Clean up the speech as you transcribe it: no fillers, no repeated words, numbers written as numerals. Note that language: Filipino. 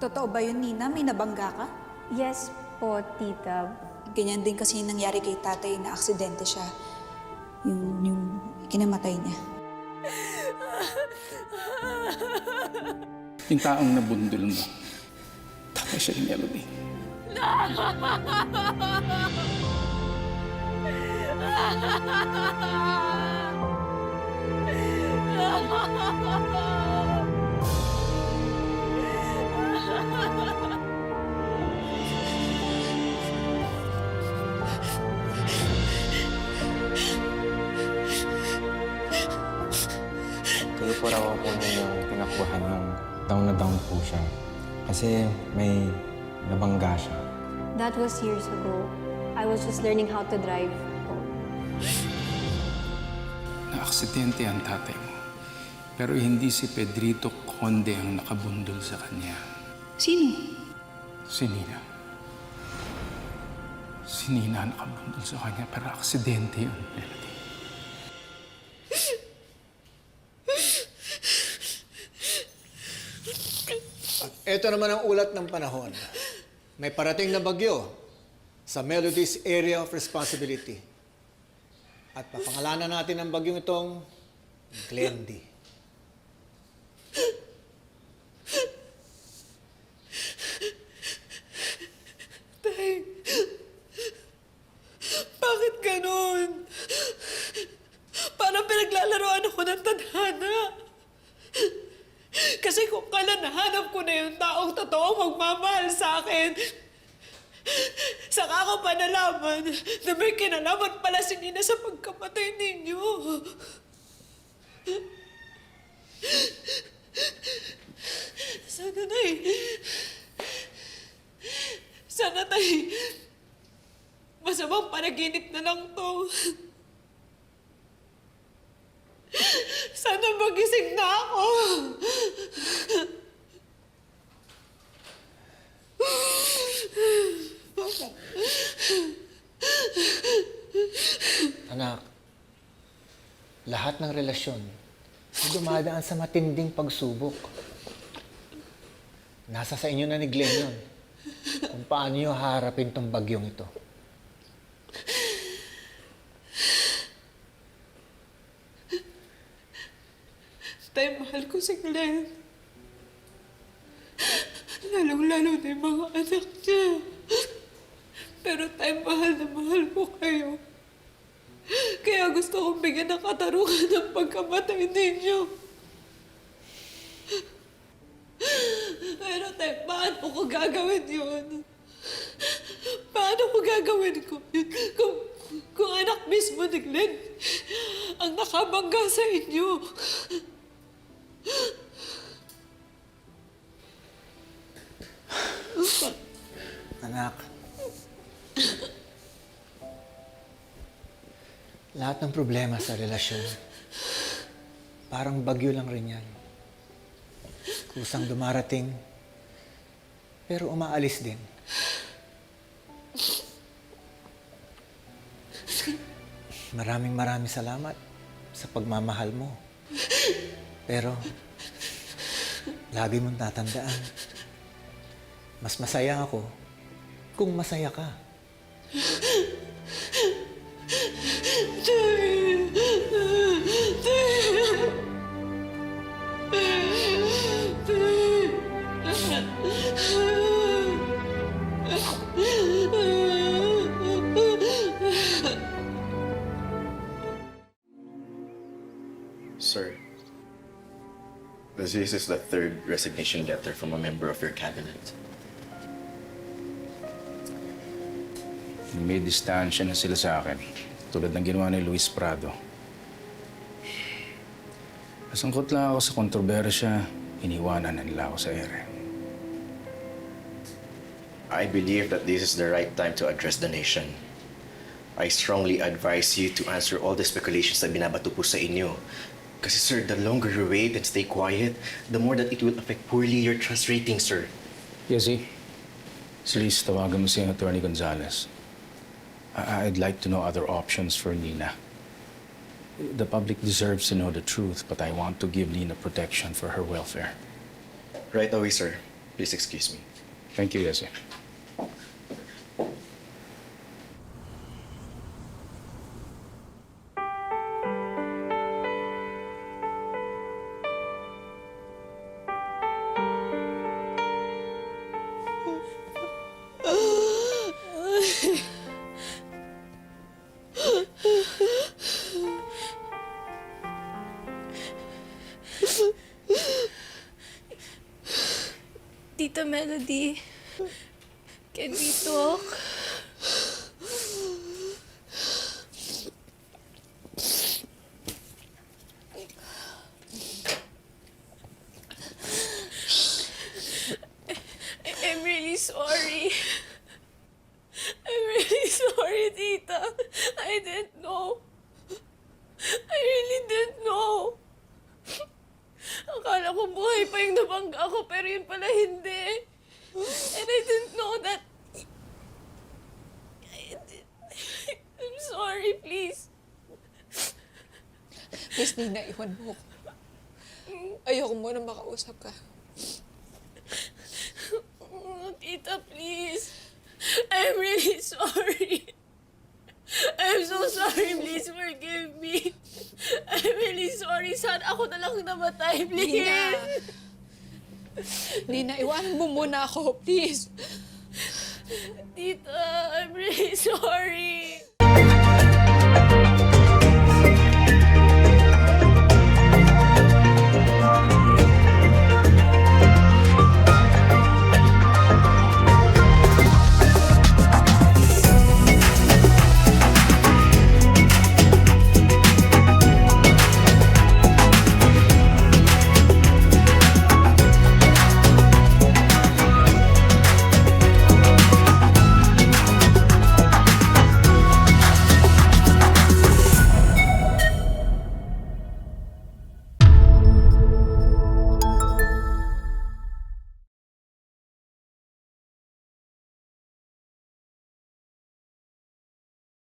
Totoo ba yun, Nina? May nabangga ka? Yes po, tita. Ganyan din kasi nangyari kay tatay na aksidente siya. Yung kinamatay niya. Yung taong nabundol mo, tatay siya ni Melody. Kayo po raw po yung tinakbuhan nung down na down po siya. Kasi may nabangga siya. That was years ago. I was just learning how to drive po. Na-aksidente ang tatay mo. Pero hindi si Pedrito Conde ang nakabundol sa kanya. Sino? Si Nina. Si Nina ang nakabundol sa kanya, pero aksidente yun, Melody. Ito naman ang ulat ng panahon. May parating na bagyo sa Melody's Area of Responsibility. At papangalanan natin ang bagyong itong Glendy. Tay, bakit ganun? Parang pinaglalaroan ako ng tadhana. Kasi kung kailan nahanap ko na yung taong totoong magmamahal sa akin, saka ko pa nalaman na may kinalaman pala si Nina sa pagkamatay ninyo. Sana, Tay, masamang panaginip na lang to. Sana magising na ako. Anak, lahat ng relasyon ay dumadaan sa matinding pagsubok. Nasa sa inyo na ni Glenn yun kung paano nyo haharapin tong bagyong ito. Tay, mahal ko si Glenn. Lalong-lalo na yung mga anak niya. Pero tay, mahal na mahal ko kayo. Kaya gusto kong bigyan ng katarungan ng pagkamatay ninyo. Pero tay, paano ko gagawin yun? Paano ko gagawin ko yun? Kung anak mismo ni Glenn ang nakabangga sa inyo. Anak, lahat ng problema sa relasyon, parang bagyo lang rin yan. Kusang dumarating, pero umaalis din. Maraming salamat sa pagmamahal mo. Pero, lagi mong tatandaan, mas masaya ako kung masaya ka. Sir, This is the third resignation letter from a member of your cabinet. May distansya na sila sa akin. Tulad ng ginawa ni Luis Prado. Nasangkot lang ako sa kontrobersya, iniwanan na nila ako sa ere. I believe that this is the right time to address the nation. I strongly advise you to answer all the speculations na binabato po sa inyo. Kasi sir, the longer you wait and stay quiet, the more that it will affect poorly your trust rating, sir. Yesi, please tawagan mo si Attorney Gonzalez. I'd like to know other options for Nina. The public deserves to know the truth, but I want to give Nina protection for her welfare. Right away, sir. Please excuse me. Thank you, Yesi. Tita Melody, can we talk? I'm really sorry. I'm really sorry, Tita. I didn't know. I really didn't know. Akala ko buhay pa yung nabangga ko, pero yun pala hindi. And I didn't know that... I'm sorry, please. Please, Nina, iwan mo ko. Ayoko muna makausap ka. Oh, Tita, please. I'm really sorry. I'm so sorry. Please forgive me. I'm really sorry. Sana ako na lang namatay, please. Nina, iwanan mo muna ako, please. Tita, I'm really sorry.